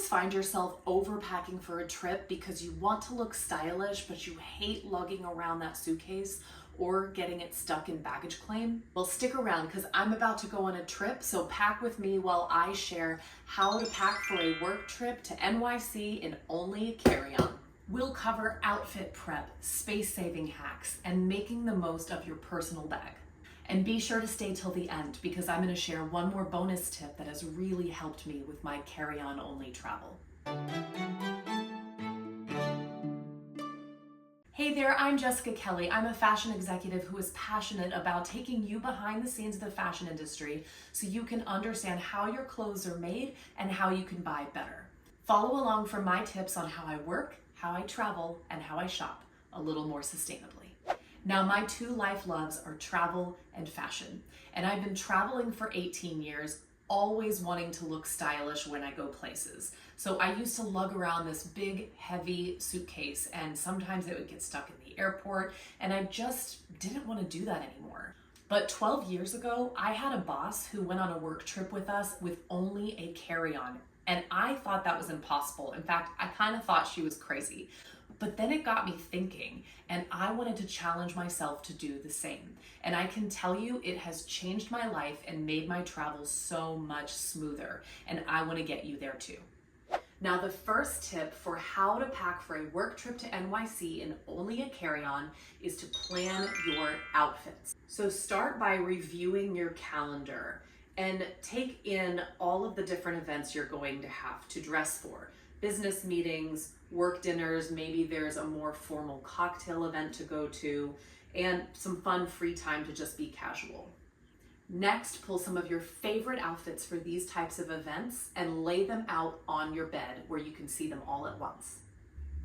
always find yourself overpacking for a trip because you want to look stylish, but you hate lugging around that suitcase or getting it stuck in baggage claim? Well, stick around because I'm about to go on a trip, so pack with me while I share how to pack for a work trip to NYC in only a carry-on. We'll cover outfit prep, space-saving hacks, and making the most of your personal bag. And be sure to stay till the end because I'm going to share one more bonus tip that has really helped me with my carry-on only travel. Hey there, I'm Jessica Kelly. I'm a fashion executive who is passionate about taking you behind the scenes of the fashion industry so you can understand how your clothes are made and how you can buy better. Follow along for my tips on how I work, how I travel, and how I shop a little more sustainably. Now, my two life loves are travel and fashion, and I've been traveling for 18 years, always wanting to look stylish when I go places. So I used to lug around this big, heavy suitcase, and sometimes it would get stuck in the airport, and I just didn't want to do that anymore. But 12 years ago, I had a boss who went on a work trip with us with only a carry-on, and I thought that was impossible. In fact, I kind of thought she was crazy. But then it got me thinking, and I wanted to challenge myself to do the same. And I can tell you, it has changed my life and made my travels so much smoother. And I want to get you there too. Now, the first tip for how to pack for a work trip to NYC in only a carry-on is to plan your outfits. So start by reviewing your calendar and take in all of the different events you're going to have to dress for. Business meetings, work dinners, maybe there's a more formal cocktail event to go to, and some fun free time to just be casual. Next, pull some of your favorite outfits for these types of events and lay them out on your bed where you can see them all at once.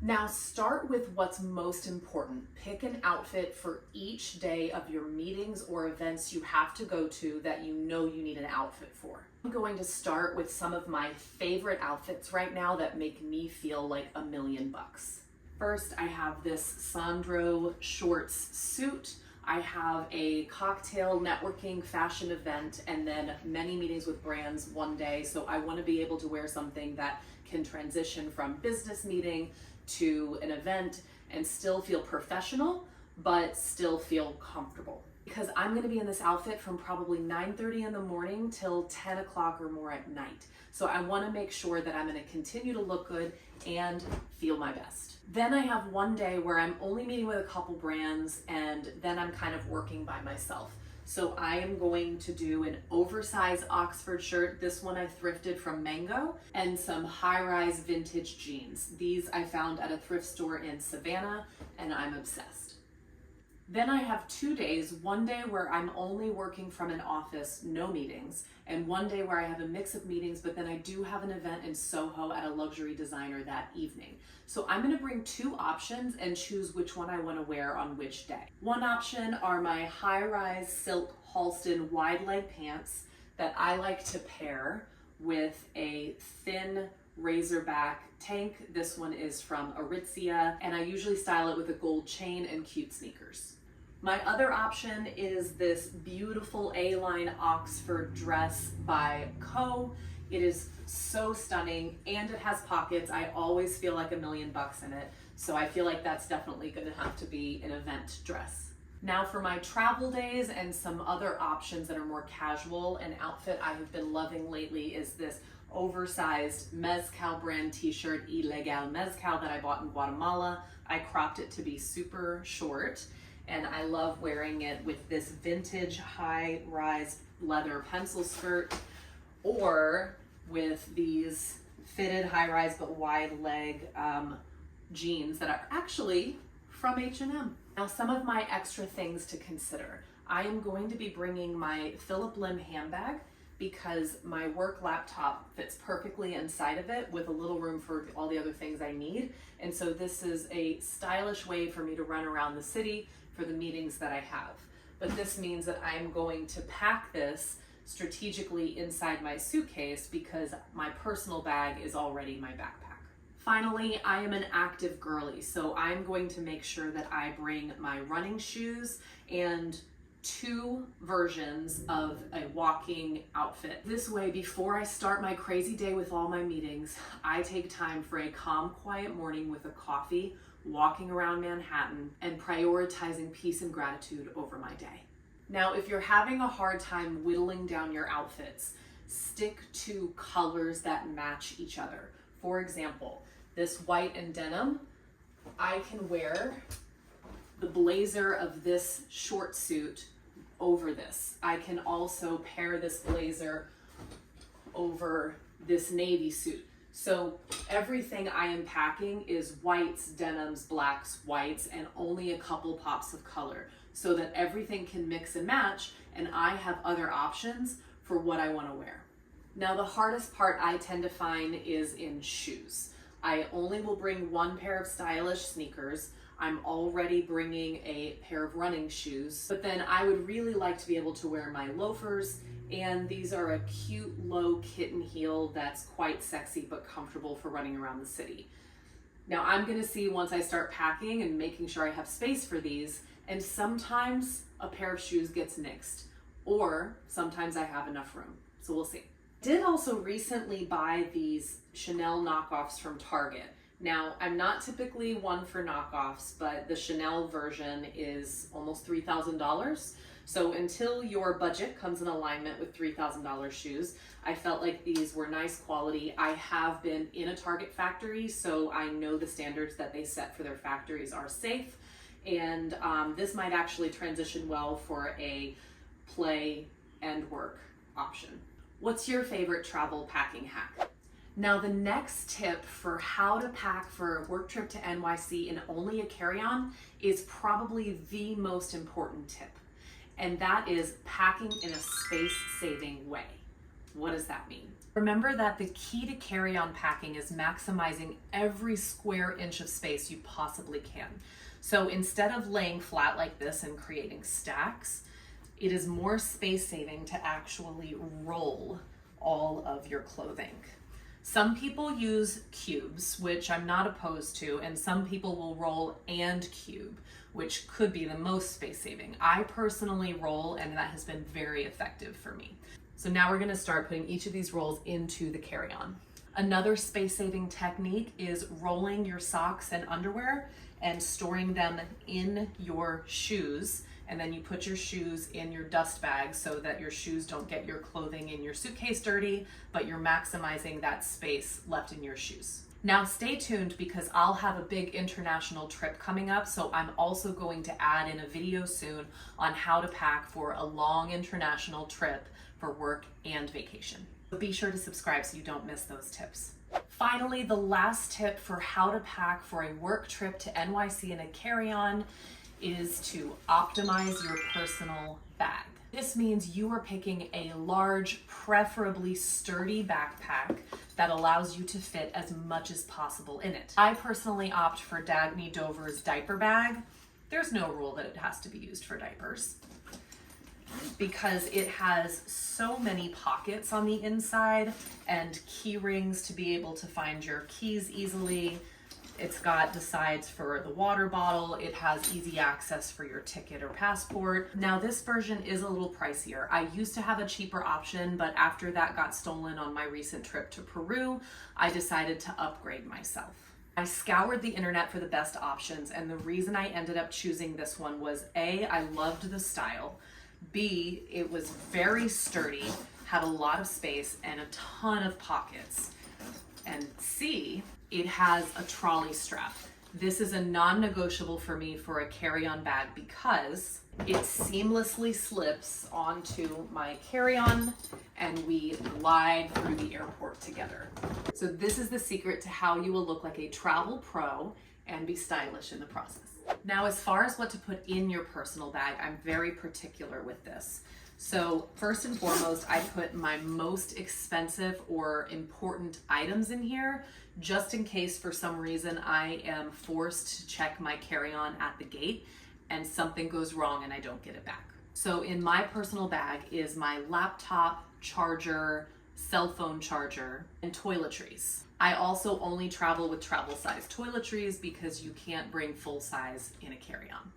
Now start with what's most important. Pick an outfit for each day of your meetings or events you have to go to that you know you need an outfit for. I'm going to start with some of my favorite outfits right now that make me feel like $1,000,000. First, I have this Sandro shorts suit. I have a cocktail networking fashion event and then many meetings with brands one day. So I want to be able to wear something that can transition from business meeting to an event and still feel professional, but still feel comfortable. Because I'm gonna be in this outfit from probably 9:30 in the morning till 10 o'clock or more at night. So I wanna make sure that I'm gonna continue to look good and feel my best. Then I have one day where I'm only meeting with a couple brands and then I'm kind of working by myself. So I am going to do an oversized Oxford shirt. This one I thrifted from Mango, and some high-rise vintage jeans. These I found at a thrift store in Savannah, and I'm obsessed. Then I have 2 days, one day where I'm only working from an office, no meetings, and one day where I have a mix of meetings, but then I do have an event in Soho at a luxury designer that evening. So I'm gonna bring two options and choose which one I wanna wear on which day. One option are my high-rise silk Halston wide leg pants that I like to pair with a thin razorback tank. This one is from Aritzia, and I usually style it with a gold chain and cute sneakers. My other option is this beautiful A-line Oxford dress by Co. It is so stunning and it has pockets. I always feel like $1,000,000 in it. So I feel like that's definitely gonna have to be an event dress. Now for my travel days and some other options that are more casual, an outfit I have been loving lately is this oversized Mezcal brand t-shirt, Ilegal Mezcal, that I bought in Guatemala. I cropped it to be super short, and I love wearing it with this vintage high-rise leather pencil skirt or with these fitted high-rise but wide leg jeans that are actually from H&M. Now, some of my extra things to consider. I am going to be bringing my Phillip Lim handbag because my work laptop fits perfectly inside of it with a little room for all the other things I need. And so this is a stylish way for me to run around the city for the meetings that I have. But this means that I'm going to pack this strategically inside my suitcase because my personal bag is already my backpack. Finally, I am an active girly, so I'm going to make sure that I bring my running shoes and two versions of a walking outfit. This way, before I start my crazy day with all my meetings, I take time for a calm, quiet morning with a coffee, walking around Manhattan, and prioritizing peace and gratitude over my day. Now, if you're having a hard time whittling down your outfits, stick to colors that match each other. For example, this white and denim, I can wear the blazer of this short suit over this. I can also pair this blazer over this navy suit. So everything I am packing is whites, denims, blacks, whites, and only a couple pops of color so that everything can mix and match and I have other options for what I want to wear. Now, the hardest part I tend to find is in shoes. I only will bring one pair of stylish sneakers. I'm already bringing a pair of running shoes, but then I would really like to be able to wear my loafers, and these are a cute low kitten heel that's quite sexy but comfortable for running around the city. Now, I'm gonna see once I start packing and making sure I have space for these, and sometimes a pair of shoes gets nixed, or sometimes I have enough room, so we'll see. Did also recently buy these Chanel knockoffs from Target. Now, I'm not typically one for knockoffs, but the Chanel version is almost $3,000. So until your budget comes in alignment with $3,000 shoes, I felt like these were nice quality. I have been in a Target factory, so I know the standards that they set for their factories are safe. And this might actually transition well for a play and work option. What's your favorite travel packing hack? Now, the next tip for how to pack for a work trip to NYC in only a carry-on is probably the most important tip, and that is packing in a space-saving way. What does that mean? Remember that the key to carry-on packing is maximizing every square inch of space you possibly can. So instead of laying flat like this and creating stacks, it is more space-saving to actually roll all of your clothing. Some people use cubes, which I'm not opposed to, and some people will roll and cube, which could be the most space-saving. I personally roll, and that has been very effective for me. So now we're gonna start putting each of these rolls into the carry-on. Another space-saving technique is rolling your socks and underwear and storing them in your shoes, and then you put your shoes in your dust bag so that your shoes don't get your clothing in your suitcase dirty, but you're maximizing that space left in your shoes. Now stay tuned because I'll have a big international trip coming up, so I'm also going to add in a video soon on how to pack for a long international trip for work and vacation. So be sure to subscribe so you don't miss those tips. Finally, the last tip for how to pack for a work trip to NYC in a carry-on is to optimize your personal bag. This means you are picking a large, preferably sturdy backpack that allows you to fit as much as possible in it. I personally opt for Dagny Dover's diaper bag. There's no rule that it has to be used for diapers because it has so many pockets on the inside and key rings to be able to find your keys easily. It's got the sides for the water bottle. It has easy access for your ticket or passport. Now this version is a little pricier. I used to have a cheaper option, but after that got stolen on my recent trip to Peru, I decided to upgrade myself. I scoured the internet for the best options, and the reason I ended up choosing this one was A, I loved the style. B, it was very sturdy, had a lot of space and a ton of pockets. And C, it has a trolley strap. This is a non-negotiable for me for a carry-on bag because it seamlessly slips onto my carry-on and we glide through the airport together. So this is the secret to how you will look like a travel pro and be stylish in the process. Now, as far as what to put in your personal bag, I'm very particular with this. So first and foremost, I put my most expensive or important items in here, just in case for some reason I am forced to check my carry-on at the gate and something goes wrong and I don't get it back. So in my personal bag is my laptop, charger, cell phone charger, and toiletries. I also only travel with travel size toiletries because you can't bring full size in a carry-on.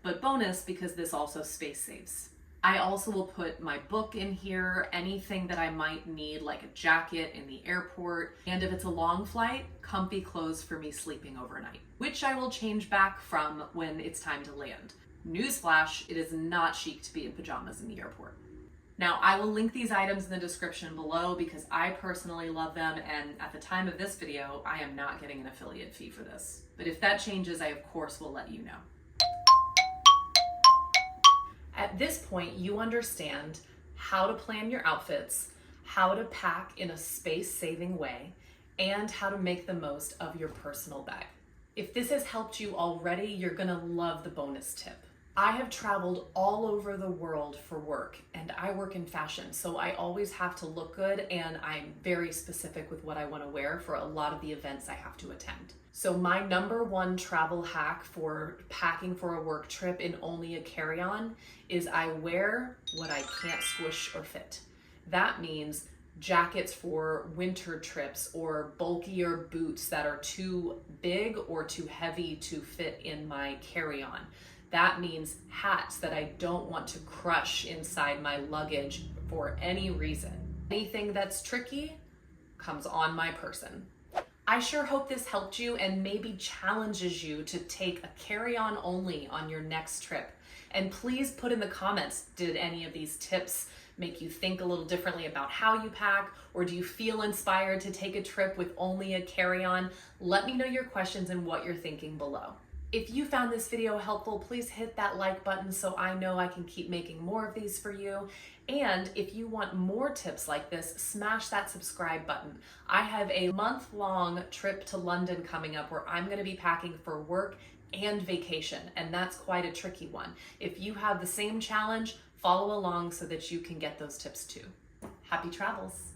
but bonus because this also space saves. I also will put my book in here, anything that I might need, like a jacket in the airport, and if it's a long flight, comfy clothes for me sleeping overnight, which I will change back from when it's time to land. Newsflash, it is not chic to be in pajamas in the airport. Now, I will link these items in the description below because I personally love them, and at the time of this video, I am not getting an affiliate fee for this. But if that changes, I of course will let you know. At this point, you understand how to plan your outfits, how to pack in a space-saving way, and how to make the most of your personal bag. If this has helped you already, you're gonna love the bonus tip. I have traveled all over the world for work, and I work in fashion, so I always have to look good, and I'm very specific with what I want to wear for a lot of the events I have to attend. So my #1 travel hack for packing for a work trip in only a carry-on is I wear what I can't squish or fit. That means jackets for winter trips or bulkier boots that are too big or too heavy to fit in my carry-on. That means hats that I don't want to crush inside my luggage for any reason. Anything that's tricky comes on my person. I sure hope this helped you and maybe challenges you to take a carry-on only on your next trip. And please put in the comments, did any of these tips make you think a little differently about how you pack, or do you feel inspired to take a trip with only a carry-on? Let me know your questions and what you're thinking below. If you found this video helpful, please hit that like button so I know I can keep making more of these for you. And if you want more tips like this, smash that subscribe button. I have a month-long trip to London coming up where I'm going to be packing for work and vacation, and that's quite a tricky one. If you have the same challenge, follow along so that you can get those tips too. Happy travels.